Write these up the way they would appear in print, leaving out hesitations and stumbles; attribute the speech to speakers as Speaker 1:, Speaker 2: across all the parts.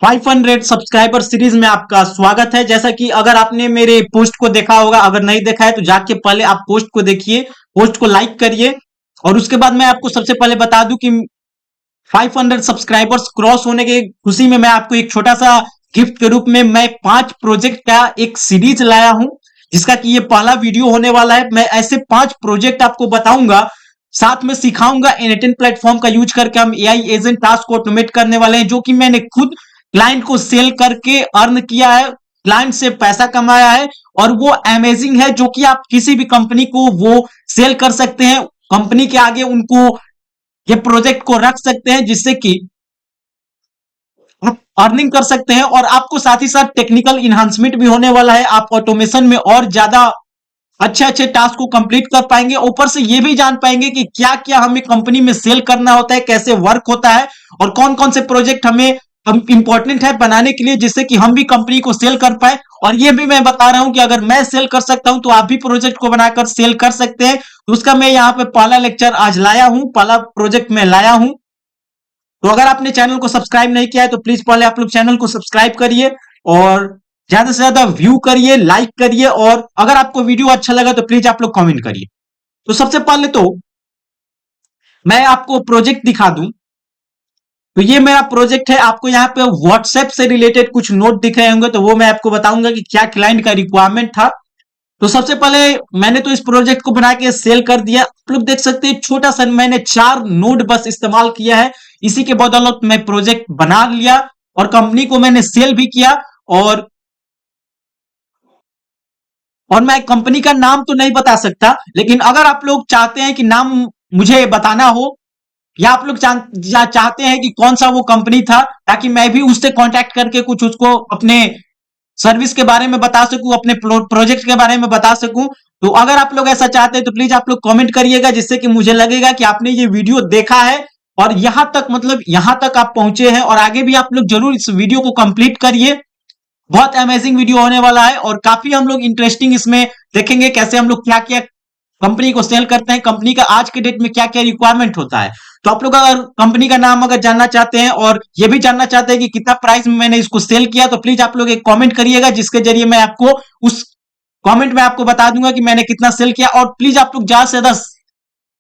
Speaker 1: 500 subscriber series में आपका स्वागत है। जैसा कि अगर आपने मेरे पोस्ट को देखा होगा, अगर नहीं देखा है तो जाके पहले आप पोस्ट को देखिए, पोस्ट को लाइक करिए। और उसके बाद मैं आपको सबसे पहले बता दूं कि 500 सब्सक्राइबर्स क्रॉस होने की खुशी में मैं आपको एक छोटा सा गिफ्ट के रूप में मैं 5 प्रोजेक्ट का एक सीरीज लाया हूं, जिसका कि ये पहला वीडियो होने वाला है। मैं ऐसे 5 प्रोजेक्ट आपको बताऊंगा, साथ में सिखाऊंगा N8N प्लेटफॉर्म का यूज करके हम एआई एजेंट टास्क को ऑटोमेट करने वाले हैं, जो कि मैंने खुद क्लाइंट को सेल करके अर्न किया है, क्लाइंट से पैसा कमाया है। और वो अमेजिंग है, जो कि आप किसी भी कंपनी को वो सेल कर सकते हैं, कंपनी के आगे उनको ये प्रोजेक्ट को रख सकते हैं, जिससे कि आप अर्निंग कर सकते हैं। और आपको साथ ही साथ टेक्निकल इन्हांसमेंट भी होने वाला है, आप ऑटोमेशन में और ज्यादा अच्छे अच्छे टास्क को कंप्लीट कर पाएंगे। ऊपर से ये भी जान पाएंगे कि क्या क्या हमें कंपनी में सेल करना होता है, कैसे वर्क होता है, और कौन कौन से प्रोजेक्ट हमें इंपॉर्टेंट है बनाने के लिए, जिससे कि हम भी कंपनी को सेल कर पाए। और ये भी मैं बता रहा हूं कि अगर मैं सेल कर सकता हूं तो आप भी प्रोजेक्ट को बनाकर सेल कर सकते हैं। तो उसका मैं यहाँ पे पहला लेक्चर आज लाया हूं, पहला प्रोजेक्ट में लाया हूं। तो अगर आपने चैनल को सब्सक्राइब नहीं किया है तो प्लीज पहले आप लोग चैनल को सब्सक्राइब करिए और ज्यादा से ज्यादा व्यू करिए, लाइक करिए। और अगर आपको वीडियो अच्छा लगा तो प्लीज आप लोग कमेंट करिए। तो सबसे पहले तो मैं आपको प्रोजेक्ट दिखा दूं। तो ये मेरा प्रोजेक्ट है, आपको यहाँ पे व्हाट्सएप से रिलेटेड कुछ नोट दिख रहे होंगे, तो वो मैं आपको बताऊंगा कि क्या क्लाइंट का रिक्वायरमेंट था। तो सबसे पहले मैंने तो इस प्रोजेक्ट को बना के सेल कर दिया। आप लोग देख सकते हैं छोटा सा मैंने 4 नोड बस इस्तेमाल किया है, इसी के बदौलत मैं प्रोजेक्ट बना लिया और कंपनी को मैंने सेल भी किया। और मैं कंपनी का नाम तो नहीं बता सकता, लेकिन अगर आप लोग चाहते हैं कि नाम मुझे बताना हो, या आप लोग चाहते हैं कि कौन सा वो कंपनी था, ताकि मैं भी उससे कांटेक्ट करके कुछ उसको अपने सर्विस के बारे में बता सकूं, अपने प्रोजेक्ट के बारे में बता सकूं। तो अगर आप लोग ऐसा चाहते हैं तो प्लीज आप लोग कमेंट करिएगा, जिससे कि मुझे लगेगा कि आपने ये वीडियो देखा है और यहां तक, मतलब यहां तक आप पहुंचे हैं। और आगे भी आप लोग जरूर इस वीडियो को कंप्लीट करिए, बहुत अमेजिंग वीडियो होने वाला है। और काफी हम लोग इंटरेस्टिंग इसमें देखेंगे कैसे हम लोग क्या क्या कंपनी को सेल करते हैं, कंपनी का आज के डेट में क्या क्या रिक्वायरमेंट होता है। तो आप लोग अगर कंपनी का नाम अगर जानना चाहते हैं और ये भी जानना चाहते हैं कि कितना प्राइस में मैंने इसको सेल किया, तो प्लीज आप लोग एक कमेंट करिएगा, जिसके जरिए मैं आपको उस कमेंट में आपको बता दूंगा कि मैंने कितना सेल किया। और प्लीज आप लोग ज्यादा से ज्यादा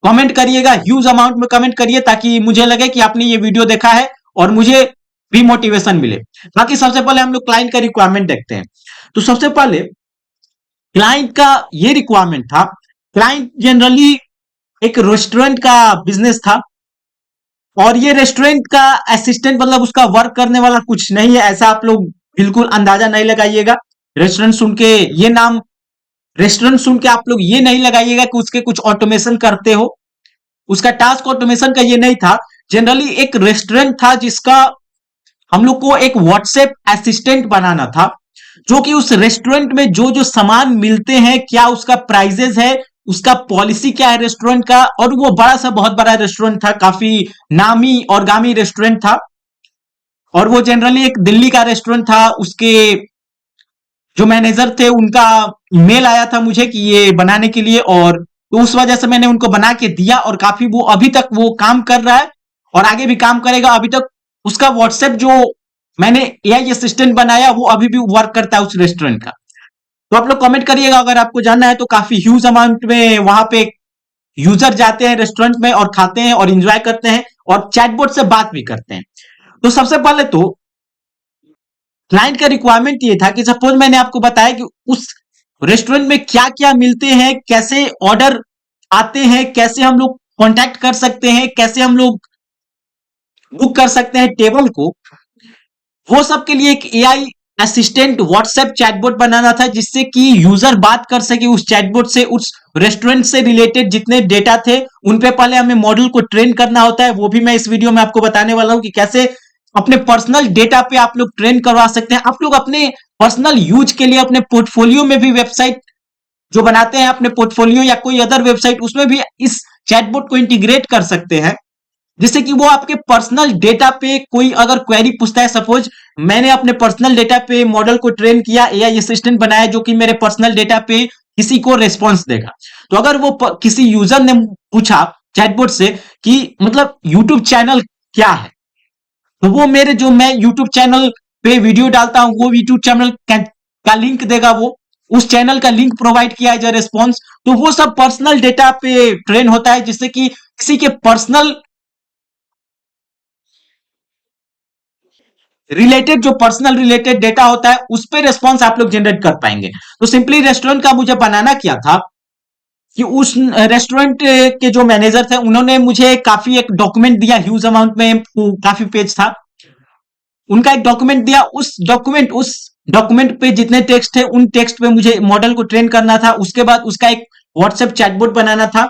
Speaker 1: कमेंट करिएगा, ह्यूज अमाउंट में कमेंट करिए, ताकि मुझे लगे कि आपने ये वीडियो देखा है और मुझे भी मोटिवेशन मिले। बाकी सबसे पहले हम लोग क्लाइंट का रिक्वायरमेंट देखते हैं। तो सबसे पहले क्लाइंट का ये रिक्वायरमेंट था, क्लाइंट जनरली एक रेस्टोरेंट का बिजनेस था, और ये रेस्टोरेंट का असिस्टेंट, मतलब उसका वर्क करने वाला कुछ नहीं है, ऐसा आप लोग बिल्कुल अंदाजा नहीं लगाइएगा। रेस्टोरेंट सुन के ये नाम, रेस्टोरेंट सुन के आप लोग ये नहीं लगाइएगा कि उसके कुछ ऑटोमेशन करते हो, उसका टास्क ऑटोमेशन का ये नहीं था। जनरली एक रेस्टोरेंट था जिसका हम लोग को एक व्हाट्सएप असिस्टेंट बनाना था, जो कि उस रेस्टोरेंट में जो जो सामान मिलते हैं, क्या उसका प्राइजेस है, उसका पॉलिसी क्या है रेस्टोरेंट का। और वो बड़ा सा बहुत बड़ा रेस्टोरेंट था, काफी नामी और गामी रेस्टोरेंट था, और वो जनरली एक दिल्ली का रेस्टोरेंट था। उसके जो मैनेजर थे उनका मेल आया था मुझे कि ये बनाने के लिए, और तो उस वजह से मैंने उनको बना के दिया। और काफी वो अभी तक वो काम कर रहा है और आगे भी काम करेगा। अभी तक उसका व्हाट्सएप जो मैंने एआई असिस्टेंट बनाया वो अभी भी वर्क करता है उस रेस्टोरेंट का। तो आप लोग कमेंट करिएगा अगर आपको जानना है। तो काफी ह्यूज अमाउंट में वहां पे यूजर जाते हैं रेस्टोरेंट में और खाते हैं और एंजॉय करते हैं और चैटबॉट से बात भी करते हैं। तो सबसे पहले तो क्लाइंट का रिक्वायरमेंट ये था कि सपोज मैंने आपको बताया कि उस रेस्टोरेंट में क्या क्या मिलते हैं, कैसे ऑर्डर आते हैं, कैसे हम लोग कांटेक्ट कर सकते हैं, कैसे हम लोग बुक कर सकते हैं टेबल को, वो सब के लिए एक एआई असिस्टेंट व्हाट्सएप चैटबॉट बनाना था, जिससे कि यूजर बात कर सके उस चैटबॉट से। उस रेस्टोरेंट से रिलेटेड जितने डेटा थे उन पे पहले हमें मॉडल को ट्रेन करना होता है, वो भी मैं इस वीडियो में आपको बताने वाला हूं कि कैसे अपने पर्सनल डेटा पे आप लोग ट्रेन करवा सकते हैं। आप लोग अपने पर्सनल यूज के लिए अपने पोर्टफोलियो में भी वेबसाइट जो बनाते हैं, अपने पोर्टफोलियो या कोई अदर वेबसाइट, उसमें भी इस चैटबॉट को इंटीग्रेट कर सकते हैं, जिससे कि वो आपके पर्सनल डेटा पे कोई अगर क्वेरी पूछता है। सपोज मैंने अपने पर्सनल डेटा पे मॉडल को ट्रेन किया, एआई असिस्टेंट बनाया, जो कि मेरे पर्सनल डेटा पे किसी को रेस्पॉन्स देगा। तो अगर वो किसी यूजर ने पूछा चैटबॉट से कि मतलब यूट्यूब चैनल क्या है, तो वो मेरे जो मैं यूट्यूब चैनल पे वीडियो डालता हूं वो यूट्यूब चैनल का लिंक देगा, वो उस चैनल का लिंक प्रोवाइड किया एज अ रिस्पॉन्स। तो वो सब पर्सनल डेटा पे ट्रेन होता है, जिससे कि किसी के पर्सनल रिलेटेड, जो पर्सनल रिलेटेड डेटा होता है उस पर रेस्पॉन्स आप लोग जनरेट कर पाएंगे। तो सिंपली रेस्टोरेंट का मुझे बनाना क्या था कि उस रेस्टोरेंट के जो मैनेजर थे उन्होंने मुझे काफी एक डॉक्यूमेंट दिया, ह्यूज अमाउंट में, काफी पेज था उनका, एक डॉक्यूमेंट दिया। उस डॉक्यूमेंट पे जितने टेक्स्ट थे उन टेक्स्ट पे मुझे मॉडल को ट्रेन करना था। उसके बाद उसका एक व्हाट्सएप चैटबॉट बनाना था।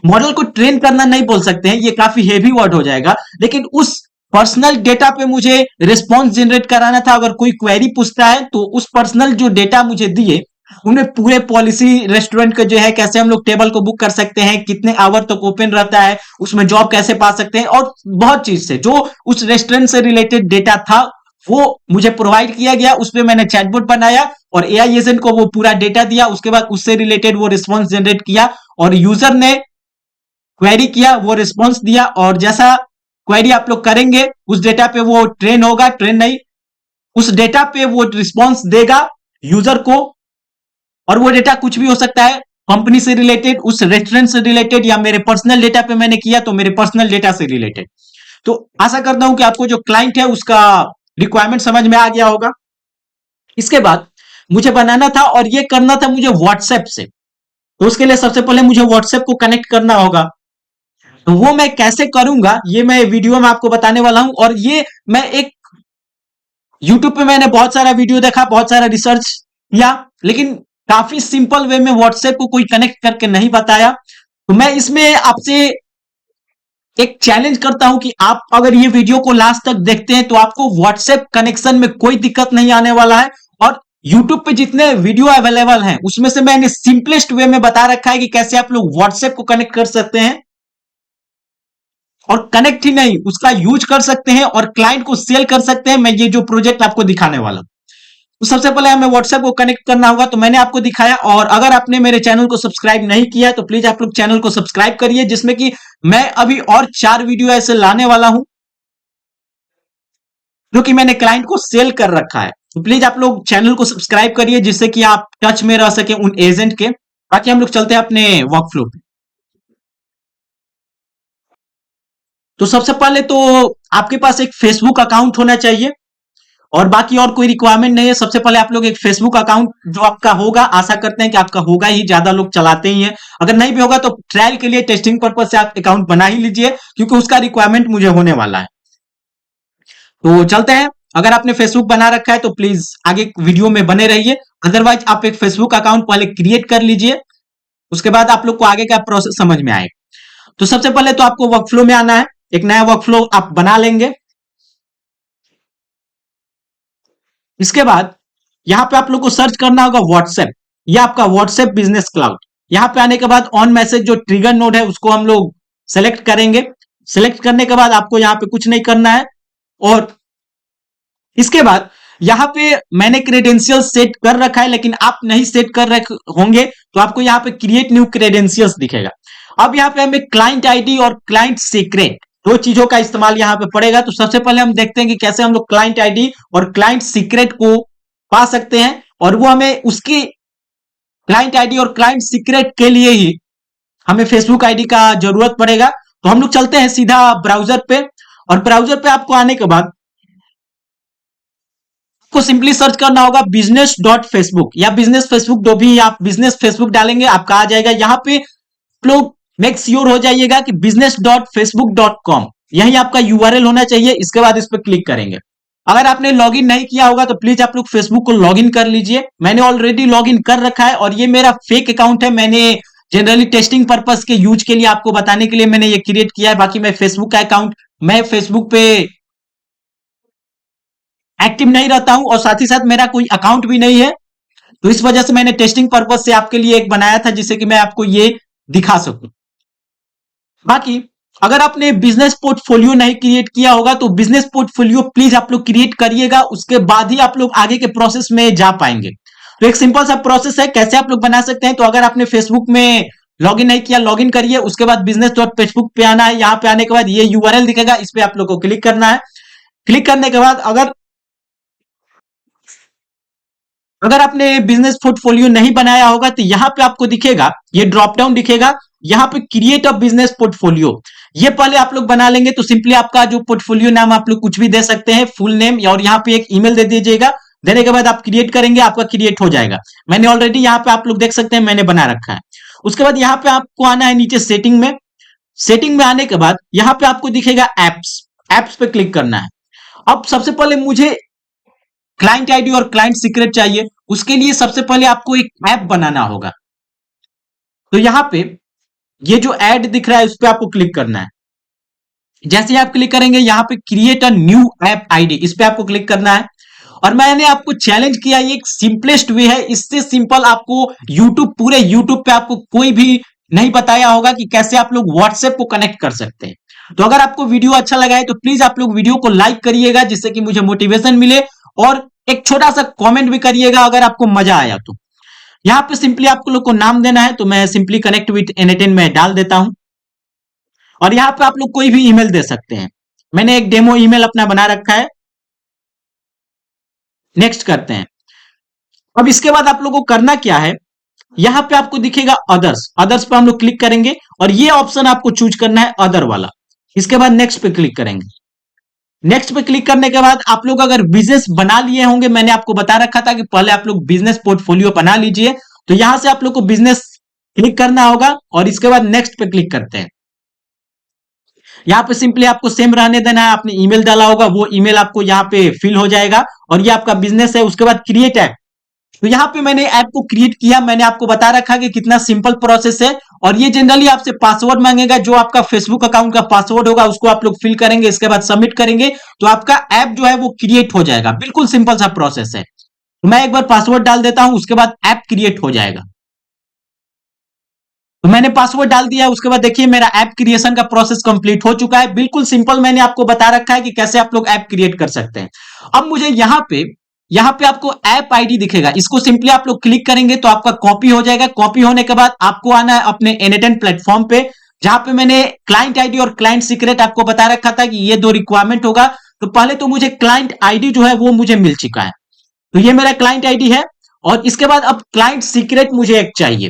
Speaker 1: मॉडल को ट्रेन करना नहीं बोल सकते हैं, ये काफी हेवी वर्ड हो जाएगा, लेकिन उस पर्सनल डेटा पे मुझे रिस्पॉन्स जनरेट कराना था। अगर कोई क्वेरी पूछता है तो उस पर्सनल जो डेटा मुझे दिए उन्हें पूरे पॉलिसी रेस्टोरेंट का जो है, कैसे हम लोग टेबल को बुक कर सकते हैं, कितने आवर तक ओपन रहता है, उसमें जॉब कैसे पा सकते हैं, और बहुत चीज से जो उस रेस्टोरेंट से रिलेटेड डेटा था वो मुझे प्रोवाइड किया गया। उस पर मैंने चैटबॉट बनाया और एआई एजेंट को वो पूरा डेटा दिया। उसके बाद उससे रिलेटेड वो रिस्पॉन्स जनरेट किया और यूजर ने क्वेरी किया, वो रिस्पॉन्स दिया, और जैसा क्वेरी आप लोग करेंगे उस डेटा पे वो ट्रेन होगा, ट्रेन नहीं, उस डेटा पे वो रिस्पॉन्स देगा यूजर को। और वो डेटा कुछ भी हो सकता है, कंपनी से रिलेटेड, उस रेस्टोरेंट से रिलेटेड, या मेरे पर्सनल डेटा पे मैंने किया तो मेरे पर्सनल डेटा से रिलेटेड। तो आशा करता हूं कि आपको जो क्लाइंट है उसका रिक्वायरमेंट समझ में आ गया होगा। इसके बाद मुझे बनाना था और ये करना था मुझे व्हाट्सएप से। तो उसके लिए सबसे पहले मुझे व्हाट्सएप को कनेक्ट करना होगा। तो वो मैं कैसे करूंगा ये मैं वीडियो में आपको बताने वाला हूं। और ये मैं एक यूट्यूब पे मैंने बहुत सारा वीडियो देखा, बहुत सारा रिसर्च किया, लेकिन काफी सिंपल वे में व्हाट्सएप को कोई कनेक्ट करके नहीं बताया। तो मैं इसमें आपसे एक चैलेंज करता हूं कि आप अगर ये वीडियो को लास्ट तक देखते हैं तो आपको व्हाट्सएप कनेक्शन में कोई दिक्कत नहीं आने वाला है। और यूट्यूब पे जितने वीडियो अवेलेबल हैं उसमें से मैंने सिंपलेस्ट वे में बता रखा है कि कैसे आप लोग व्हाट्सएप को कनेक्ट कर सकते हैं, और कनेक्ट ही नहीं उसका यूज कर सकते हैं और क्लाइंट को सेल कर सकते हैं। मैं ये जो प्रोजेक्ट आपको दिखाने वाला हूं, तो सबसे पहले हमें व्हाट्सएप को कनेक्ट करना होगा। तो मैंने आपको दिखाया, और अगर आपने मेरे चैनल को सब्सक्राइब नहीं किया तो प्लीज आप लोग चैनल को सब्सक्राइब करिए, जिसमें कि मैं अभी और 4 वीडियो ऐसे लाने वाला हूं जो कि मैंने क्लाइंट को सेल कर रखा है। तो प्लीज आप लोग चैनल को सब्सक्राइब करिए, जिससे कि आप टच में रह सके उन एजेंट के। बाकी हम लोग चलते हैं अपने वर्कफ्लो पे। तो सबसे पहले तो आपके पास एक फेसबुक अकाउंट होना चाहिए, और बाकी और कोई रिक्वायरमेंट नहीं है। सबसे पहले आप लोग एक फेसबुक अकाउंट जो आपका होगा, आशा करते हैं कि आपका होगा ही, ज्यादा लोग चलाते ही हैं। अगर नहीं भी होगा तो ट्रायल के लिए, टेस्टिंग पर्पज से आप अकाउंट बना ही लीजिए, क्योंकि उसका रिक्वायरमेंट मुझे होने वाला है। तो चलते हैं। अगर आपने फेसबुक बना रखा है तो प्लीज आगे वीडियो में बने रहिए, अदरवाइज आप एक फेसबुक अकाउंट पहले क्रिएट कर लीजिए, उसके बाद आप लोग को आगे का प्रोसेस समझ में आएगा। तो सबसे पहले तो आपको वर्कफ्लो में आना है, एक नया वर्कफ्लो आप बना लेंगे। इसके बाद यहां पे आप लोग को सर्च करना होगा व्हाट्सएप, या आपका व्हाट्सएप बिजनेस क्लाउड। यहां पे आने के बाद ऑन मैसेज जो ट्रिगर नोड है उसको हम लोग सेलेक्ट करेंगे। सेलेक्ट करने के बाद आपको यहां पे कुछ नहीं करना है, और इसके बाद यहां पे मैंने क्रेडेंशियल सेट कर रखा है, लेकिन आप नहीं सेट कर रखे होंगे तो आपको यहां पे क्रिएट न्यू क्रेडेंशियल्स दिखेगा। अब यहां पे हमें क्लाइंट आईडी और क्लाइंट सीक्रेट दो चीजों का इस्तेमाल यहां पे पड़ेगा। तो सबसे पहले हम देखते हैं कि कैसे हम लोग क्लाइंट आईडी और क्लाइंट सीक्रेट को पा सकते हैं, और वो हमें उसकी क्लाइंट आईडी और क्लाइंट सीक्रेट के लिए ही हमें फेसबुक आईडी का जरूरत पड़ेगा। तो हम लोग चलते हैं सीधा ब्राउजर पे, और ब्राउजर पे आपको आने के बाद आपको सिंपली सर्च करना होगा बिजनेस डॉट फेसबुक, या बिजनेस फेसबुक, जो भी आप बिजनेस फेसबुक डालेंगे आपका आ जाएगा। यहां पे लोग मेक श्योर हो जाइएगा कि business.facebook.com यही आपका यूआरएल होना चाहिए। इसके बाद इस पर क्लिक करेंगे। अगर आपने लॉगिन नहीं किया होगा तो प्लीज आप लोग फेसबुक को लॉगिन कर लीजिए। मैंने ऑलरेडी लॉगिन कर रखा है, और ये मेरा फेक अकाउंट है। मैंने जनरली टेस्टिंग पर्पस के यूज के लिए आपको बताने के लिए मैंने ये क्रिएट किया है। बाकी मैं फेसबुक का अकाउंट, मैं फेसबुक पे एक्टिव नहीं रहता हूं, और साथ ही साथ मेरा कोई अकाउंट भी नहीं है। तो इस वजह से मैंने टेस्टिंग पर्पस से आपके लिए एक बनाया था, जिससे कि मैं आपको ये दिखा सकूं। बाकी अगर आपने बिजनेस पोर्टफोलियो नहीं क्रिएट किया होगा तो बिजनेस पोर्टफोलियो प्लीज आप लोग क्रिएट करिएगा, उसके बाद ही आप लोग आगे के प्रोसेस में जा पाएंगे। तो एक सिंपल सा प्रोसेस है कैसे आप लोग बना सकते हैं। तो अगर आपने फेसबुक में लॉगिन नहीं किया, लॉगिन करिए। उसके बाद बिजनेस डॉट फेसबुक पे आना है। यहाँ पे आने के बाद ये यूआरएल दिखेगा, इस पे आप लोग को क्लिक करना है। क्लिक करने के बाद अगर अगर आपने बिजनेस पोर्टफोलियो नहीं बनाया होगा तो यहां पे आपको दिखेगा, ये ड्रॉप डाउन दिखेगा, यहां पे क्रिएट अ बिजनेस पोर्टफोलियो, ये पहले आप लोग बना लेंगे तो सिंपली आपका जो पोर्टफोलियो नाम आप लोग कुछ भी दे सकते हैं, फुल नेम, और यहाँ पे एक ईमेल दे दीजिएगा। देने के बाद आप क्रिएट करेंगे, आपका क्रिएट हो जाएगा। मैंने ऑलरेडी यहाँ पे आप लोग देख सकते हैं मैंने बना रखा है। उसके बाद यहाँ पे आपको आना है नीचे सेटिंग में। सेटिंग में आने के बाद यहाँ पे आपको दिखेगा एप्स, एप्स पे क्लिक करना है। अब सबसे पहले मुझे क्लाइंट आईडी और क्लाइंट सीक्रेट चाहिए, उसके लिए सबसे पहले आपको एक ऐप बनाना होगा। तो यहां पे ये जो ऐड दिख रहा है उस पर आपको क्लिक करना है। जैसे ही आप क्लिक करेंगे यहाँ पे create a new app ID, इस पे आपको क्लिक करना है। और मैंने आपको चैलेंज किया, ये एक सिंपलेस्ट वे है, इससे सिंपल आपको यूट्यूब, पूरे यूट्यूब पे आपको कोई भी नहीं बताया होगा कि कैसे आप लोग व्हाट्सएप को कनेक्ट कर सकते हैं। तो अगर आपको वीडियो अच्छा लगा है तो प्लीज आप लोग वीडियो को लाइक करिएगा, जिससे कि मुझे मोटिवेशन मिले, और एक छोटा सा कमेंट भी करिएगा अगर आपको मजा आया तो। यहाँ पे सिंपली आपको लोग को नाम देना है, तो मैं सिंपली कनेक्ट विद N8N में डाल देता हूं। और यहाँ पे आप लोग कोई भी ईमेल दे सकते हैं। मैंने एक डेमो ईमेल अपना बना रखा है। नेक्स्ट करते हैं। अब इसके बाद आप लोगों को करना क्या है, यहां पे आपको दिखेगा अदर्स, अदर्स पे हम लोग क्लिक करेंगे और ये ऑप्शन आपको चूज करना है अदर वाला। इसके बाद नेक्स्ट पे क्लिक करेंगे। नेक्स्ट पे क्लिक करने के बाद आप लोग अगर बिजनेस बना लिए होंगे, मैंने आपको बता रखा था कि पहले आप लोग बिजनेस पोर्टफोलियो बना लीजिए, तो यहां से आप लोग को बिजनेस क्लिक करना होगा और इसके बाद नेक्स्ट पे क्लिक करते हैं। यहाँ पे सिंपली आपको सेम रहने देना है, आपने ईमेल डाला होगा वो ईमेल आपको यहाँ पे फिल हो जाएगा और ये आपका बिजनेस है। उसके बाद क्रिएट ऐप, तो यहाँ पे मैंने ऐप को क्रिएट किया, मैंने आपको बता रखा कि कितना सिंपल प्रोसेस है। और ये जनरली आपसे पासवर्ड मांगेगा, जो आपका फेसबुक अकाउंट का पासवर्ड होगा उसको आप लोग फिल करेंगे, इसके बाद सबमिट करेंगे तो आपका ऐप जो है वो क्रिएट हो जाएगा। बिल्कुल सिंपल सा प्रोसेस है। तो मैं एक बार पासवर्ड डाल देता हूं, उसके बाद ऐप क्रिएट हो जाएगा। तो मैंने पासवर्ड डाल दिया, उसके बाद देखिए मेरा ऐप क्रिएशन का प्रोसेस कंप्लीट हो चुका है। बिल्कुल सिंपल, मैंने आपको बता रखा है कि कैसे आप लोग ऐप क्रिएट कर सकते हैं। अब मुझे यहाँ पे आपको ऐप आईडी दिखेगा, इसको सिंपली आप लोग क्लिक करेंगे तो आपका कॉपी हो जाएगा। कॉपी होने के बाद आपको आना है अपने N8N प्लेटफॉर्म पे, जहां पे मैंने क्लाइंट आईडी और क्लाइंट सीक्रेट आपको बता रखा था कि ये दो रिक्वायरमेंट होगा। तो पहले तो मुझे क्लाइंट आईडी जो है वो मुझे मिल चुका है, तो ये मेरा क्लाइंट आईडी है। और इसके बाद अब क्लाइंट सीक्रेट मुझे एक चाहिए,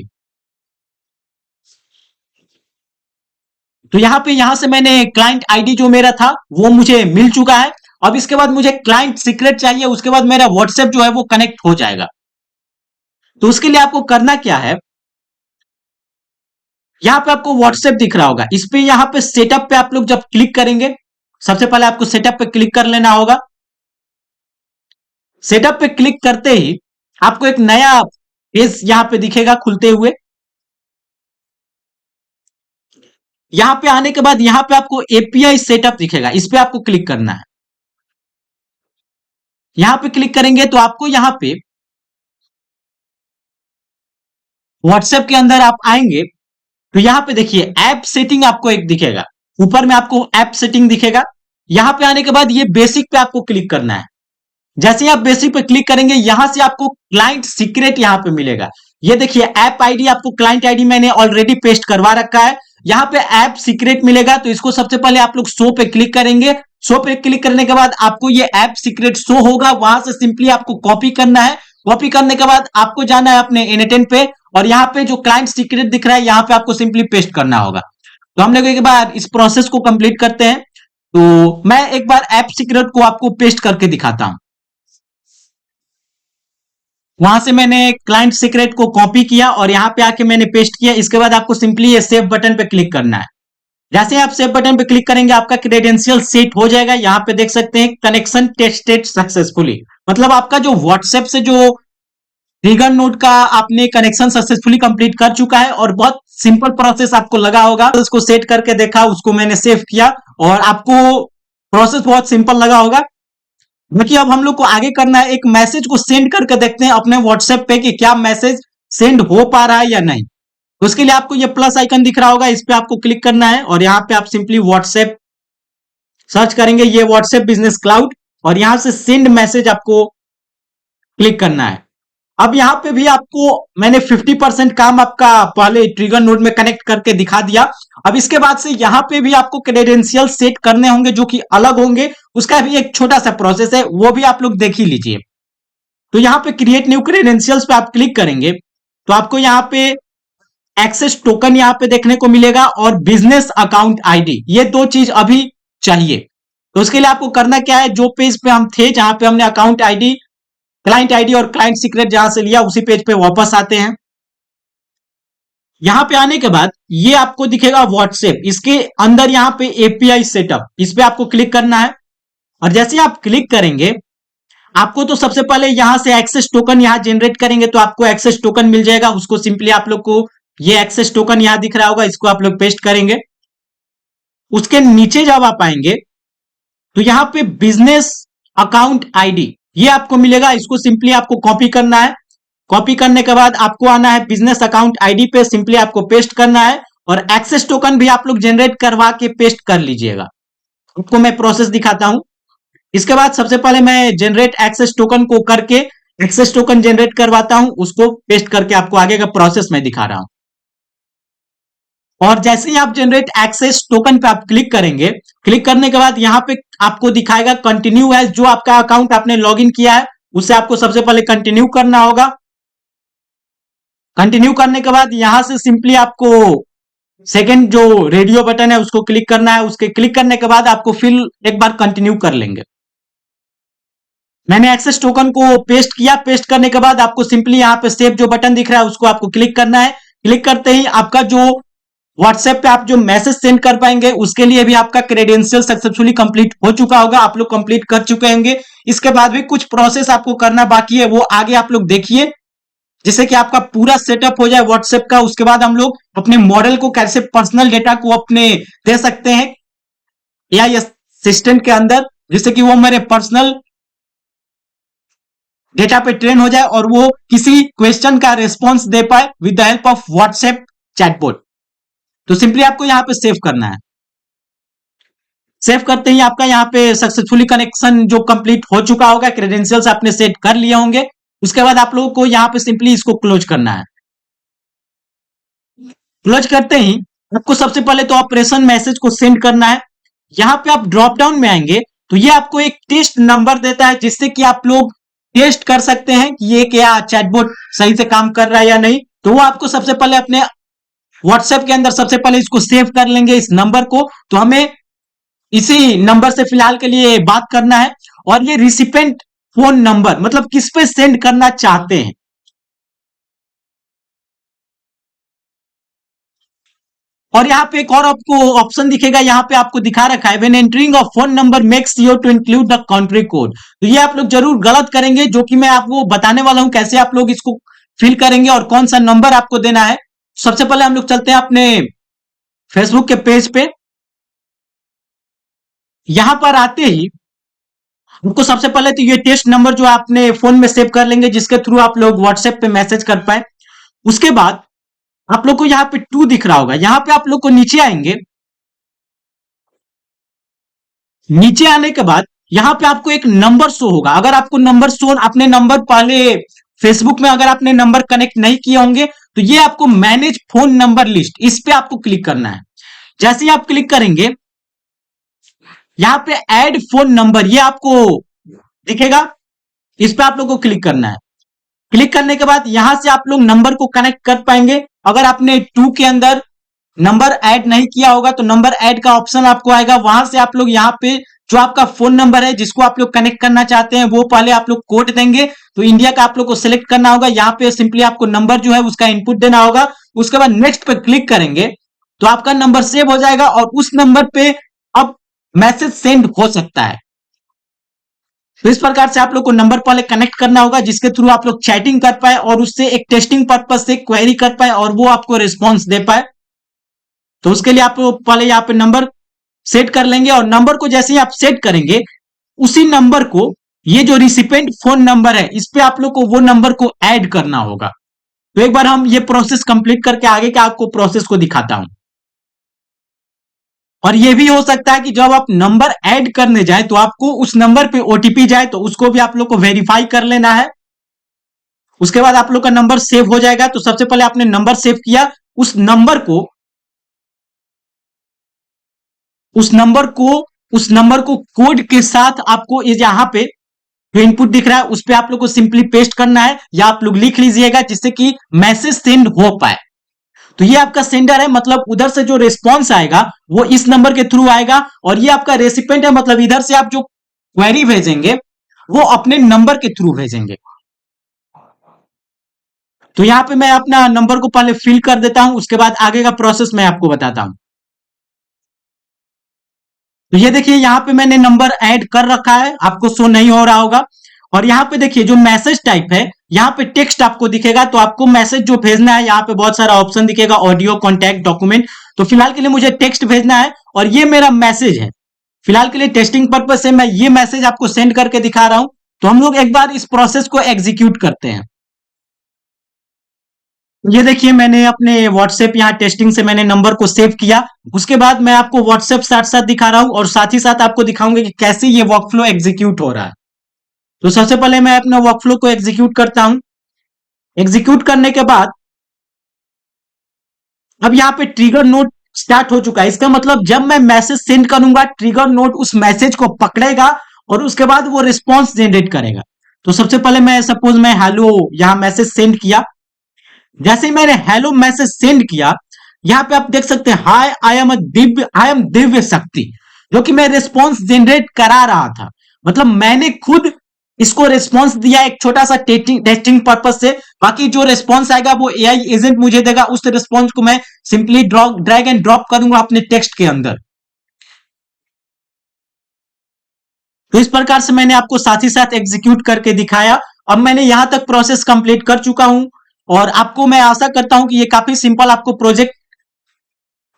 Speaker 1: तो यहां से मैंने क्लाइंट आईडी जो मेरा था वो मुझे मिल चुका है। अब इसके बाद मुझे क्लाइंट सीक्रेट चाहिए, उसके बाद मेरा व्हाट्सएप जो है वो कनेक्ट हो जाएगा। तो उसके लिए आपको करना क्या है, यहां पे आपको व्हाट्सएप दिख रहा होगा, इस पे यहां पे सेटअप पे आप लोग जब क्लिक करेंगे, सबसे पहले आपको सेटअप पे क्लिक कर लेना होगा। सेटअप पे क्लिक करते ही आपको एक नया पेज यहां पे दिखेगा खुलते हुए। यहां पे आने के बाद यहां पे आपको एपीआई सेटअप दिखेगा, इस पे आपको क्लिक करना है। यहां पे क्लिक करेंगे तो आपको यहां पे व्हाट्सएप के अंदर आप आएंगे तो यहां पे देखिए ऐप सेटिंग आपको एक दिखेगा, ऊपर में आपको ऐप सेटिंग दिखेगा। यहां पे आने के बाद ये बेसिक पे आपको क्लिक करना है। जैसे ही आप बेसिक पे क्लिक करेंगे यहां से आपको क्लाइंट सीक्रेट यहां पे मिलेगा। ये देखिए ऐप आईडी, आपको क्लाइंट आईडी मैंने ऑलरेडी पेस्ट करवा रखा है। यहां पे ऐप सीक्रेट मिलेगा, तो इसको सबसे पहले आप लोग शो पे क्लिक करेंगे। शो पे क्लिक करने के बाद आपको ये ऐप सीक्रेट शो होगा, वहां से सिंपली आपको कॉपी करना है। कॉपी करने के बाद आपको जाना है अपने N8N पे और यहाँ पे जो क्लाइंट सीक्रेट दिख रहा है यहाँ पे आपको सिंपली पेस्ट करना होगा। तो हम लोग एक बार इस प्रोसेस को कंप्लीट करते हैं। तो मैं एक बार ऐप सीक्रेट को आपको पेस्ट करके दिखाता हूं। वहां से मैंने क्लाइंट सीक्रेट को कॉपी किया और यहां पे आके मैंने पेस्ट किया। इसके बाद आपको सिंपली ये सेव बटन पे क्लिक करना है। जैसे आप सेव बटन पे क्लिक करेंगे आपका क्रेडेंशियल सेट हो जाएगा। यहां पे देख सकते हैं कनेक्शन टेस्टेड सक्सेसफुली, मतलब आपका जो व्हाट्सएप से जो ट्रिगर नोड का आपने कनेक्शन सक्सेसफुली कंप्लीट कर चुका है। और बहुत सिंपल प्रोसेस आपको लगा होगा, उसको सेट करके देखा, उसको मैंने सेव किया और आपको प्रोसेस बहुत सिंपल लगा होगा। देखिए अब हम लोग को आगे करना है, एक मैसेज को सेंड करके देखते हैं अपने व्हाट्सएप पे कि क्या मैसेज सेंड हो पा रहा है या नहीं। तो उसके लिए आपको ये प्लस आइकन दिख रहा होगा, इस पे आपको क्लिक करना है और यहाँ पे आप सिंपली व्हाट्सएप सर्च करेंगे, ये व्हाट्सएप बिजनेस क्लाउड, और यहां से सेंड मैसेज आपको क्लिक करना है। अब यहां पे भी आपको मैंने 50% काम आपका पहले ट्रिगर नोड में कनेक्ट करके दिखा दिया। अब इसके बाद से यहां पे भी आपको क्रेडेंशियल सेट करने होंगे जो कि अलग होंगे, उसका भी एक छोटा सा प्रोसेस है, वो भी आप लोग देख ही लीजिए। तो यहाँ पे क्रिएट न्यू क्रेडेंशियल्स पे आप क्लिक करेंगे तो आपको यहाँ पे एक्सेस टोकन यहाँ पे देखने को मिलेगा और बिजनेस अकाउंट आईडी, ये दो चीज अभी चाहिए। तो उसके लिए आपको करना क्या है, जो पेज पे हम थे जहां पे हमने अकाउंट आईडी, क्लाइंट आईडी और क्लाइंट सीक्रेट जहां से लिया, उसी पेज पे वापस आते हैं। यहां पे आने के बाद ये आपको दिखेगा व्हाट्सएप, इसके अंदर यहां पे एपीआई सेटअप, इस पे आपको क्लिक करना है। और जैसे आप क्लिक करेंगे आपको तो सबसे पहले यहां से एक्सेस टोकन यहां जनरेट करेंगे तो आपको एक्सेस टोकन मिल जाएगा। उसको सिंपली आप लोग को ये एक्सेस टोकन यहां दिख रहा होगा, इसको आप लोग पेस्ट करेंगे। उसके नीचे जब आप आएंगे तो यहां पे बिजनेस अकाउंट आईडी ये आपको मिलेगा, इसको सिंपली आपको कॉपी करना है। कॉपी करने के बाद आपको आना है बिजनेस अकाउंट आईडी पे, सिंपली आपको पेस्ट करना है और एक्सेस टोकन भी आप लोग जनरेट करवा के पेस्ट कर लीजिएगा। आपको मैं प्रोसेस दिखाता हूं। इसके बाद सबसे पहले मैं जनरेट एक्सेस टोकन को करके एक्सेस टोकन जनरेट करवाता हूं, उसको पेस्ट करके आपको आगे का प्रोसेस मैं दिखा रहा हूं। और जैसे ही आप जनरेट एक्सेस टोकन पे आप क्लिक करेंगे, क्लिक करने के बाद यहां पे आपको दिखाएगा कंटिन्यू एज, जो आपका अकाउंट आपने लॉगिन किया है उससे आपको सबसे पहले कंटिन्यू करना होगा। कंटिन्यू करने के बाद यहां से सिंपली आपको सेकंड जो रेडियो बटन है उसको क्लिक करना है। उसके क्लिक करने के बाद आपको फिर एक बार कंटिन्यू कर लेंगे। मैंने एक्सेस टोकन को पेस्ट किया, पेस्ट करने के बाद आपको सिंपली यहां पे सेव जो बटन दिख रहा है उसको आपको क्लिक करना है। क्लिक करते ही आपका जो व्हाट्सएप पे आप जो मैसेज सेंड कर पाएंगे उसके लिए भी आपका क्रेडेंशियल सक्सेसफुली कंप्लीट हो चुका होगा, आप लोग कंप्लीट कर चुके होंगे। इसके बाद भी कुछ प्रोसेस आपको करना बाकी है, वो आगे आप लोग देखिए, जिससे कि आपका पूरा सेटअप हो जाए व्हाट्सएप का। उसके बाद हम लोग अपने मॉडल को कैसे पर्सनल डेटा को अपने दे सकते हैं एआई असिस्टेंट के अंदर, जिससे कि वो मेरे पर्सनल डेटा पे ट्रेन हो जाए और वो किसी क्वेश्चन का रिस्पॉन्स दे पाए with the help of WhatsApp chatbot. तो सिंपली आपको यहां पे सेव करना है। सेव करते ही आपका यहां पे सक्सेसफुली कनेक्शन जो कंप्लीट हो चुका होगा, क्रेडेंशियल्स आपने सेट कर लिए होंगे। उसके बाद आप लोगों को यहां पे सिंपली इसको क्लोज करना है। क्लोज करते ही आपको सबसे पहले तो ऑपरेशन मैसेज को सेंड करना है। यहां पे आप ड्रॉप डाउन में आएंगे तो ये आपको एक टेस्ट नंबर देता है, जिससे कि आप लोग टेस्ट कर सकते हैं कि ये क्या चैटबॉट सही से काम कर रहा है या नहीं। तो वो आपको सबसे पहले अपने व्हाट्सएप के अंदर सबसे पहले इसको सेव कर लेंगे, इस नंबर को। तो हमें इसी नंबर से फिलहाल के लिए बात करना है। और ये रिसिपेंट फोन नंबर मतलब किस पे सेंड करना चाहते हैं। और यहाँ पे एक और आपको ऑप्शन दिखेगा, यहाँ पे आपको दिखा रखा है when entering a phone number make sure to include the country code. तो ये आप लोग जरूर गलत करेंगे, जो कि मैं आपको बताने वाला हूं कैसे आप लोग इसको फिल करेंगे और कौन सा नंबर आपको देना है। सबसे पहले हम लोग चलते हैं अपने फेसबुक के पेज पे। यहां पर आते ही आपको सबसे पहले तो ये टेस्ट नंबर जो आपने फोन में सेव कर लेंगे, जिसके थ्रू आप लोग व्हाट्सएप पे मैसेज कर पाए। उसके बाद आप लोग को यहाँ पे 2 दिख रहा होगा, यहां पे आप लोग को नीचे आएंगे। नीचे आने के बाद यहां पे आपको एक नंबर शो होगा। अगर आपको नंबर शो, अपने नंबर पहले फेसबुक में अगर आपने नंबर कनेक्ट नहीं किए होंगे तो ये आपको मैनेज फोन नंबर लिस्ट, इस पे आपको क्लिक करना है। जैसे ही आप क्लिक करेंगे यहां पे ऐड फोन नंबर ये आपको दिखेगा, इस पे आप लोग को क्लिक करना है। क्लिक करने के बाद यहां से आप लोग नंबर को कनेक्ट कर पाएंगे। अगर आपने 2 के अंदर नंबर ऐड नहीं किया होगा तो नंबर ऐड का ऑप्शन आपको आएगा, वहां से आप लोग यहां पे जो आपका फोन नंबर है जिसको आप लोग कनेक्ट करना चाहते हैं वो पहले आप लोग कोड देंगे। तो इंडिया का आप लोग को सिलेक्ट करना होगा, यहां पे सिंपली आपको नंबर जो है उसका इनपुट देना होगा। उसके बाद नेक्स्ट पे क्लिक करेंगे तो आपका नंबर सेव हो जाएगा और उस नंबर पे अब मैसेज सेंड हो सकता है। तो इस प्रकार से आप लोग को नंबर पहले कनेक्ट करना होगा, जिसके थ्रू आप लोग चैटिंग कर पाए और उससे एक टेस्टिंग पर्पज से क्वेरी कर पाए और वो आपको रिस्पॉन्स दे पाए। तो उसके लिए आप लोग पहले यहाँ पे नंबर सेट कर लेंगे और नंबर को जैसे ही आप सेट करेंगे उसी नंबर को, ये जो रिसिपेंट फोन नंबर है इस पे आप लोग को वो नंबर को ऐड करना होगा। तो एक बार हम ये प्रोसेस कंप्लीट करके आगे के आपको प्रोसेस को दिखाता हूं। और ये भी हो सकता है कि जब आप नंबर ऐड करने जाए तो आपको उस नंबर पे ओटीपी जाए, तो उसको भी आप लोग को वेरीफाई कर लेना है। उसके बाद आप लोग का नंबर सेव हो जाएगा। तो सबसे पहले आपने नंबर सेव किया, उस नंबर को कोड के साथ आपको यहां पे जो इनपुट दिख रहा है उस पर आप लोग को सिंपली पेस्ट करना है, या आप लोग लिख लीजिएगा जिससे कि मैसेज सेंड हो पाए। तो ये आपका सेंडर है, मतलब उधर से जो रिस्पॉन्स आएगा वो इस नंबर के थ्रू आएगा, और ये आपका रेसिपेंट है, मतलब इधर से आप जो क्वेरी भेजेंगे वो अपने नंबर के थ्रू भेजेंगे। तो यहां पे मैं अपना नंबर को पहले फिल कर देता हूं, उसके बाद आगे का प्रोसेस मैं आपको बताता हूं। तो ये देखिए यहां पे मैंने नंबर ऐड कर रखा है, आपको शो नहीं हो रहा होगा। और यहाँ पे देखिए जो मैसेज टाइप है, यहाँ पे टेक्स्ट आपको दिखेगा, तो आपको मैसेज जो भेजना है यहाँ पे बहुत सारा ऑप्शन दिखेगा, ऑडियो, कॉन्टैक्ट, डॉक्यूमेंट। तो फिलहाल के लिए मुझे टेक्स्ट भेजना है और ये मेरा मैसेज है। फिलहाल के लिए टेस्टिंग पर्पज से मैं ये मैसेज आपको सेंड करके दिखा रहा हूं। तो हम लोग एक बार इस प्रोसेस को एग्जीक्यूट करते हैं। ये देखिए मैंने अपने व्हाट्सएप यहाँ टेस्टिंग से मैंने नंबर को सेव किया। उसके बाद मैं आपको व्हाट्सएप साथ साथ दिखा रहा हूं, और साथ ही साथ आपको दिखाऊंगा कि कैसे ये वर्कफ्लो एग्जीक्यूट हो रहा है। तो सबसे पहले मैं अपना वर्कफ्लो को एग्जीक्यूट करता हूं। एग्जीक्यूट करने के बाद अब यहाँ पे ट्रिगर नोट स्टार्ट हो चुका है। इसका मतलब जब मैं मैसेज सेंड करूंगा, ट्रिगर नोट उस मैसेज को पकड़ेगा और उसके बाद वो रिस्पॉन्स जनरेट करेगा। तो सबसे पहले मैं सपोज मैं हेलो यहाँ मैसेज सेंड किया। जैसे ही मैंने हेलो मैसेज सेंड किया, यहाँ पे आप देख सकते हैं हाय आई एम दिव्य शक्ति, जो कि मैं रिस्पॉन्स जनरेट करा रहा था। मतलब मैंने खुद इसको रिस्पॉन्स दिया एक छोटा सा टेस्टिंग पर्पज से। बाकी जो रिस्पॉन्स आएगा वो एआई एजेंट मुझे देगा, उस रिस्पॉन्स को मैं सिंपली ड्रैग एंड ड्रॉप करूंगा अपने टेक्स्ट के अंदर। तो इस प्रकार से मैंने आपको साथ ही साथ एग्जीक्यूट करके दिखाया। अब मैंने यहां तक प्रोसेस कंप्लीट कर चुका हूं, और आपको मैं आशा करता हूं कि ये काफी सिंपल आपको प्रोजेक्ट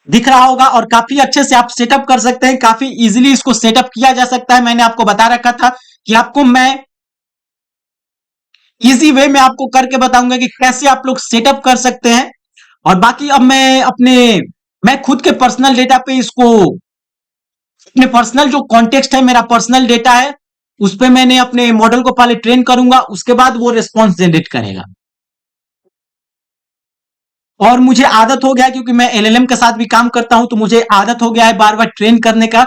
Speaker 1: दिख रहा होगा और काफी अच्छे से आप सेटअप कर सकते हैं। काफी इजीली इसको सेटअप किया जा सकता है। मैंने आपको बता रखा था कि आपको मैं इजी वे में आपको करके बताऊंगा कि कैसे आप लोग सेटअप कर सकते हैं। और बाकी अब मैं खुद के पर्सनल डेटा पे इसको, अपने पर्सनल जो कॉन्टेक्स्ट है, मेरा पर्सनल डेटा है, उस पे मैंने अपने मॉडल को पहले ट्रेन करूंगा, उसके बाद वो रिस्पॉन्स जनरेट करेगा। और मुझे आदत हो गया, क्योंकि मैं एलएलएम के साथ भी काम करता हूं, तो मुझे आदत हो गया है बार बार ट्रेन करने का।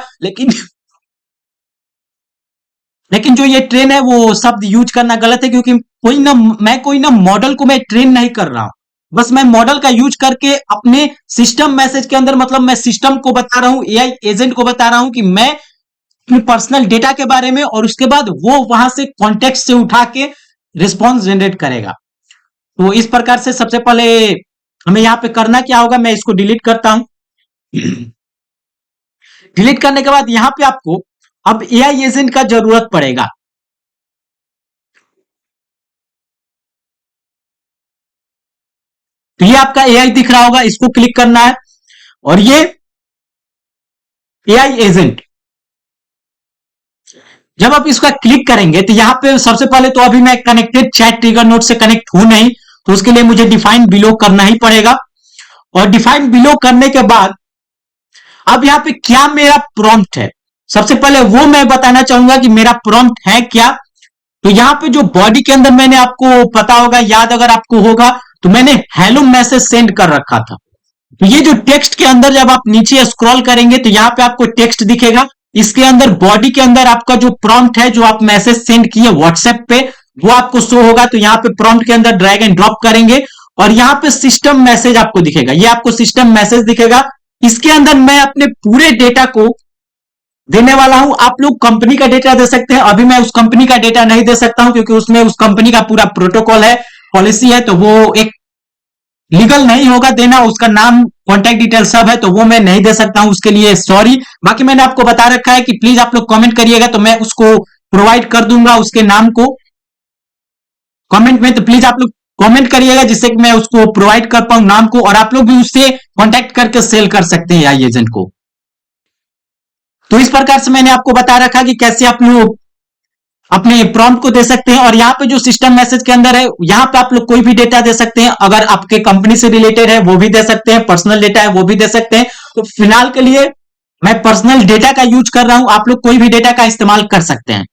Speaker 1: लेकिन जो ये ट्रेन है वो शब्द यूज करना गलत है, क्योंकि कोई ना मॉडल को मैं ट्रेन नहीं कर रहा हूं। बस मैं मॉडल का यूज करके अपने सिस्टम मैसेज के अंदर, मतलब मैं सिस्टम को बता रहा हूं, एआई एजेंट को बता रहा हूं कि मैं अपने पर्सनल डेटा के बारे में, और उसके बाद वो वहां से कॉन्टेक्स्ट से उठा के रिस्पॉन्स जनरेट करेगा। तो इस प्रकार से सबसे पहले हमें यहाँ पे करना क्या होगा, मैं इसको डिलीट करता हूं। डिलीट करने के बाद यहां पे आपको अब एआई एजेंट का जरूरत पड़ेगा। तो ये आपका एआई दिख रहा होगा, इसको क्लिक करना है, और ये एआई एजेंट जब आप इसका क्लिक करेंगे तो यहां पे सबसे पहले तो अभी मैं कनेक्टेड चैट ट्रिगर नोड से कनेक्ट हूं नहीं, तो उसके लिए मुझे डिफाइन बिलो करना ही पड़ेगा। और डिफाइन बिलो करने के बाद अब यहां पे क्या मेरा प्रॉम्प्ट है, सबसे पहले वो मैं बताना चाहूंगा कि मेरा प्रॉम्प्ट है क्या। तो यहां पे जो बॉडी के अंदर मैंने आपको पता होगा, याद अगर आपको होगा, तो मैंने हेलो मैसेज सेंड कर रखा था। तो ये जो टेक्स्ट के अंदर जब आप नीचे स्क्रॉल करेंगे तो यहाँ पे आपको टेक्स्ट दिखेगा। इसके अंदर बॉडी के अंदर आपका जो प्रॉम्प्ट है, जो आप मैसेज सेंड किए व्हाट्सएप पे, वो आपको शो होगा। तो यहाँ पे प्रॉम्प्ट के अंदर ड्रैग एंड ड्रॉप करेंगे और यहाँ पे सिस्टम मैसेज आपको दिखेगा। ये आपको सिस्टम मैसेज दिखेगा। इसके अंदर मैं अपने पूरे डेटा को देने वाला हूं। आप लोग कंपनी का डेटा दे सकते हैं, अभी मैं उस कंपनी का डेटा नहीं दे सकता हूं, क्योंकि उसमें उस कंपनी का पूरा प्रोटोकॉल है, पॉलिसी है, तो वो एक लीगल नहीं होगा देना। उसका नाम, कॉन्टैक्ट डिटेल सब है, तो वो मैं नहीं दे सकता हूं, उसके लिए सॉरी। बाकी मैंने आपको बता रखा है कि प्लीज आप लोग कमेंट करिएगा, तो मैं उसको प्रोवाइड कर दूंगा उसके नाम को कमेंट में। तो प्लीज आप लोग कमेंट करिएगा जिससे कि मैं उसको प्रोवाइड कर पाऊं नाम को, और आप लोग भी उससे कॉन्टैक्ट करके सेल कर सकते हैं आई एजेंट को। तो इस प्रकार से मैंने आपको बता रखा कि कैसे आप लोग अपने प्रॉम्प्ट को दे सकते हैं। और यहाँ पे जो सिस्टम मैसेज के अंदर है, यहाँ पे आप लोग कोई भी डेटा दे सकते हैं। अगर आपके कंपनी से रिलेटेड है वो भी दे सकते हैं, पर्सनल डेटा है वो भी दे सकते हैं। तो फिलहाल के लिए मैं पर्सनल डेटा का यूज कर रहा हूं, आप लोग कोई भी डेटा का इस्तेमाल कर सकते हैं।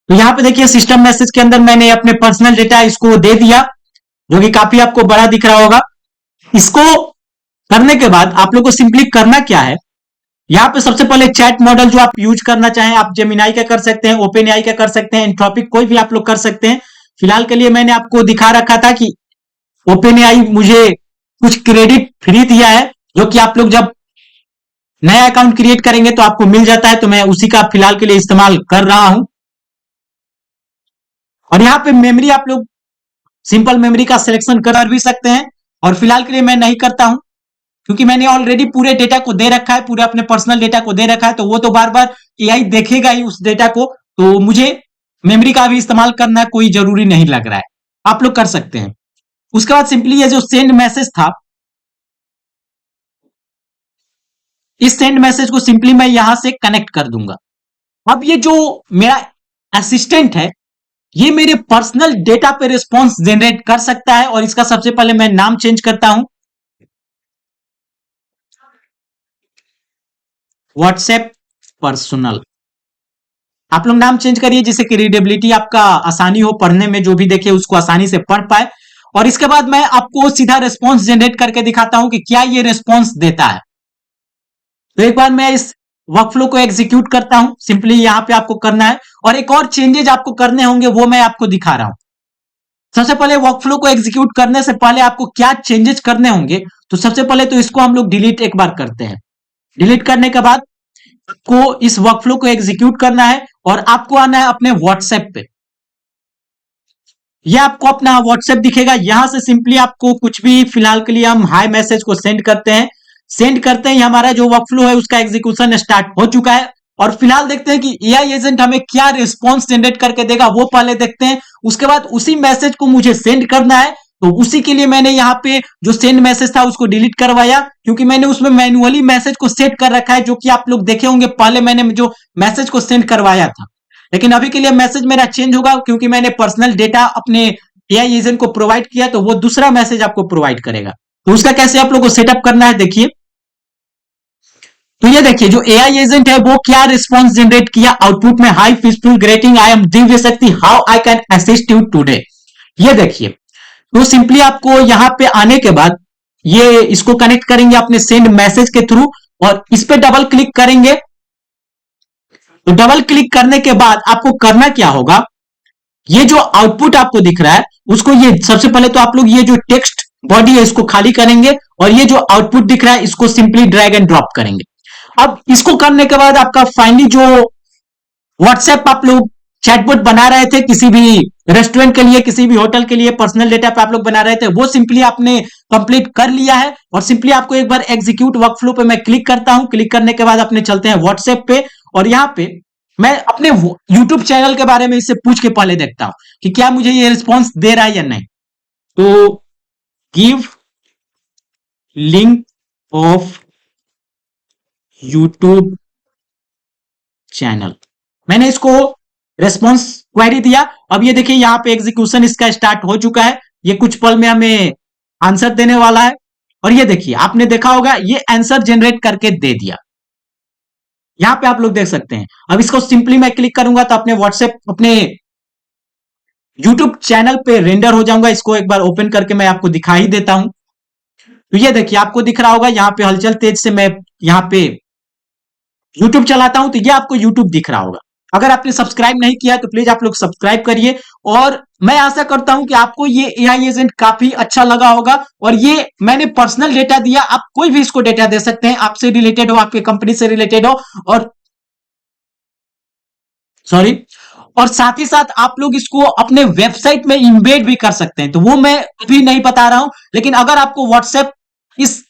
Speaker 1: तो यहाँ पे देखिए सिस्टम मैसेज के अंदर मैंने अपने पर्सनल डेटा इसको दे दिया, जो कि काफी आपको बड़ा दिख रहा होगा। इसको करने के बाद आप लोग को सिंपली करना क्या है, यहाँ पे सबसे पहले चैट मॉडल जो आप यूज करना चाहें, आप जेमिनाई का कर सकते हैं, ओपन एआई का कर सकते हैं, एंथ्रोपिक कोई भी आप लोग कर सकते हैं। फिलहाल के लिए मैंने आपको दिखा रखा था कि ओपन एआई मुझे कुछ क्रेडिट फ्री दिया है, जो कि आप लोग जब नया अकाउंट क्रिएट करेंगे तो आपको मिल जाता है, तो मैं उसी का फिलहाल के लिए इस्तेमाल कर रहा हूं। और यहाँ पे मेमोरी आप लोग सिंपल मेमोरी का सिलेक्शन कर भी सकते हैं, और फिलहाल के लिए मैं नहीं करता हूं, क्योंकि मैंने ऑलरेडी पूरे डेटा को दे रखा है, पूरे अपने पर्सनल डेटा को दे रखा है, तो वो तो बार बार एआई देखेगा ही उस डेटा को, तो मुझे मेमोरी का भी इस्तेमाल करना कोई जरूरी नहीं लग रहा है। आप लोग कर सकते हैं। उसके बाद सिंपली ये जो सेंड मैसेज था, इस सेंड मैसेज को सिंपली मैं यहां से कनेक्ट कर दूंगा। अब ये जो मेरा असिस्टेंट है, ये मेरे पर्सनल डेटा पे रिस्पॉन्स जनरेट कर सकता है, और इसका सबसे पहले मैं नाम चेंज करता हूं, व्हाट्सएप पर्सनल। आप लोग नाम चेंज करिए, जिससे कि रीडेबिलिटी आपका आसानी हो, पढ़ने में जो भी देखे उसको आसानी से पढ़ पाए। और इसके बाद मैं आपको सीधा रिस्पॉन्स जनरेट करके दिखाता हूं कि क्या ये रिस्पॉन्स देता है। तो एक बार मैं इस वर्कफ्लो को एग्जीक्यूट करता हूं, सिंपली यहां पे आपको करना है, और एक और चेंजेज आपको करने होंगे वो मैं आपको दिखा रहा हूं। सबसे पहले वर्कफ्लो को एग्जीक्यूट करने से पहले आपको क्या चेंजेस करने होंगे, तो सबसे पहले तो इसको हम लोग डिलीट एक बार करते हैं। डिलीट करने के बाद आपको इस वर्कफ्लो को एग्जीक्यूट करना है, और आपको आना है अपने व्हाट्सएप पे। यह आपको अपना व्हाट्सएप दिखेगा, यहां से सिंपली आपको कुछ भी, फिलहाल के लिए हम हाई मैसेज को सेंड करते हैं। सेंड करते ही हमारा जो वर्कफ्लो है उसका एग्जीक्यूशन स्टार्ट हो चुका है, और फिलहाल देखते हैं कि एआई एजेंट हमें क्या रिस्पॉन्स जनरेट करके देगा, वो पहले देखते हैं। उसके बाद उसी मैसेज को मुझे सेंड करना है, तो उसी के लिए मैंने यहाँ पे जो सेंड मैसेज था उसको डिलीट करवाया, क्योंकि मैंने उसमें मैन्युअली मैसेज को सेट कर रखा है, जो कि आप लोग देखे होंगे पहले मैंने जो मैसेज को सेंड करवाया था। लेकिन अभी के लिए मैसेज मेरा चेंज होगा, क्योंकि मैंने पर्सनल डेटा अपने एआई एजेंट को प्रोवाइड किया, तो वो दूसरा मैसेज आपको प्रोवाइड करेगा। तो उसका कैसे आप लोग को सेटअप करना है देखिए। तो ये देखिए, जो एआई एजेंट है वो क्या रिस्पॉन्स जनरेट किया आउटपुट में, high peaceful grating, I am Divya शक्ति, how I can assist you today. ये देखिए, तो सिंपली आपको यहां पे आने के बाद ये इसको कनेक्ट करेंगे अपने सेंड मैसेज के थ्रू, और इस पे डबल क्लिक करेंगे। तो डबल क्लिक करने के बाद आपको करना क्या होगा, ये जो आउटपुट आपको दिख रहा है उसको, ये सबसे पहले तो आप लोग ये जो टेक्स्ट बॉडी है इसको खाली करेंगे, और ये जो आउटपुट दिख रहा है इसको सिंपली ड्रैग एंड ड्रॉप करेंगे। अब इसको करने के बाद आपका फाइनली जो व्हाट्सएप आप लोग चैटबॉट बना रहे थे किसी भी रेस्टोरेंट के लिए, किसी भी होटल के लिए, पर्सनल डेटा पे आप लोग बना रहे थे, वो सिंपली आपने कंप्लीट कर लिया है। और सिंपली आपको एक बार एग्जीक्यूट वर्कफ्लो पे मैं क्लिक करता हूं। क्लिक करने के बाद अपने चलते हैं व्हाट्सएप पे, और यहां पे मैं अपने यूट्यूब चैनल के बारे में इससे पूछ के पहले देखता हूं कि क्या मुझे ये रिस्पॉन्स दे रहा है या नहीं। तो give link of YouTube channel, मैंने इसको रेस्पॉन्स क्वेरी दिया। अब ये देखिए यहां पे एग्जीक्यूशन इसका स्टार्ट हो चुका है, ये कुछ पल में हमें आंसर देने वाला है। और ये देखिए, आपने देखा होगा ये आंसर जनरेट करके दे दिया, यहां पे आप लोग देख सकते हैं। अब इसको सिंपली मैं क्लिक करूंगा तो अपने व्हाट्सएप, अपने यूट्यूब चैनल पे रेंडर हो जाऊंगा। इसको एक बार ओपन करके मैं आपको दिखा ही देता हूं। तो ये देखिए, आपको दिख रहा होगा यहाँ पे हलचल तेज से मैं यहाँ पे यूट्यूब चलाता हूं, तो ये आपको यूट्यूब दिख रहा होगा। अगर आपने सब्सक्राइब नहीं किया तो प्लीज आप लोग सब्सक्राइब करिए, और मैं आशा करता हूं कि आपको ये एआई एजेंट काफी अच्छा लगा होगा। और ये मैंने पर्सनल डेटा दिया, आप कोई भी इसको डेटा दे सकते हैं, आपसे रिलेटेड हो, आपके कंपनी से रिलेटेड हो, और सॉरी, और साथ ही साथ आप लोग इसको अपने वेबसाइट में इंबेड भी कर सकते हैं। तो वो मैं अभी नहीं बता रहा हूं, लेकिन अगर आपको व्हाट्सएप इस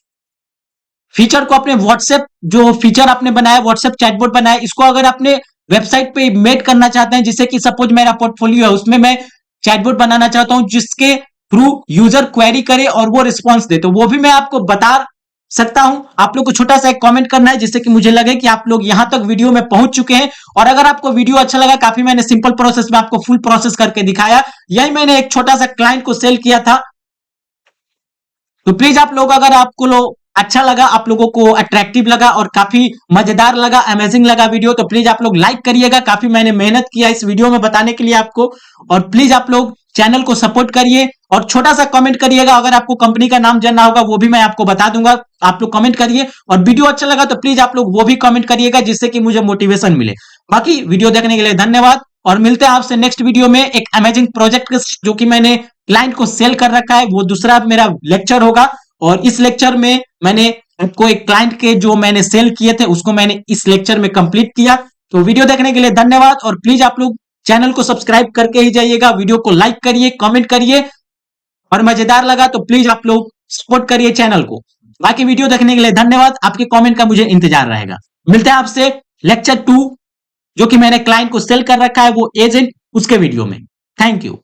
Speaker 1: फीचर को, अपने व्हाट्सएप जो फीचर आपने बनाया, व्हाट्सएप चैटबॉट बनाया, इसको अगर अपने वेबसाइट पे मेड करना चाहते हैं, जिससे कि सपोज मेरा पोर्टफोलियो है उसमें मैं चैटबॉट बनाना चाहता हूं जिसके थ्रू यूजर क्वेरी करे और वो रिस्पॉन्स दे, तो वो भी मैं आपको बता सकता हूं। आप लोग को छोटा सा एक कमेंट करना है, जिससे कि मुझे लगे कि आप लोग यहां तक वीडियो में पहुंच चुके हैं। और अगर आपको वीडियो अच्छा लगा, काफी मैंने सिंपल प्रोसेस में आपको फुल प्रोसेस करके दिखाया, यही मैंने एक छोटा सा क्लाइंट को सेल किया था। तो प्लीज आप लोग, अगर आपको अच्छा लगा, आप लोगों को अट्रैक्टिव लगा और काफी मजेदार लगा, अमेजिंग लगा वीडियो, तो प्लीज आप लोग लाइक करिएगा। काफी मैंने मेहनत किया इस वीडियो में बताने के लिए आपको, और प्लीज आप लोग चैनल को सपोर्ट करिए और छोटा सा कमेंट करिएगा। अगर आपको कंपनी का नाम जानना होगा वो भी मैं आपको बता दूंगा, आप लोग कमेंट करिए। और वीडियो अच्छा लगा तो प्लीज आप लोग वो भी कमेंट करिएगा, जिससे कि मुझे मोटिवेशन मिले। बाकी वीडियो देखने के लिए धन्यवाद और मिलते हैं आपसे नेक्स्ट वीडियो में एक अमेजिंग प्रोजेक्ट जो कि मैंने क्लाइंट को सेल कर रखा है, वो दूसरा मेरा लेक्चर होगा। और इस लेक्चर में मैंने आपको एक क्लाइंट के जो मैंने सेल किए थे उसको मैंने इस लेक्चर में कंप्लीट किया। तो वीडियो देखने के लिए धन्यवाद और प्लीज आप लोग चैनल को सब्सक्राइब करके ही जाइएगा, वीडियो को लाइक करिए, कमेंट करिए और मजेदार लगा तो प्लीज आप लोग सपोर्ट करिए चैनल को। बाकी वीडियो देखने के लिए धन्यवाद, आपके कमेंट का मुझे इंतजार रहेगा। मिलते हैं आपसे लेक्चर 2 जो कि मैंने क्लाइंट को सेल कर रखा है वो एजेंट, उसके वीडियो में। Thank you.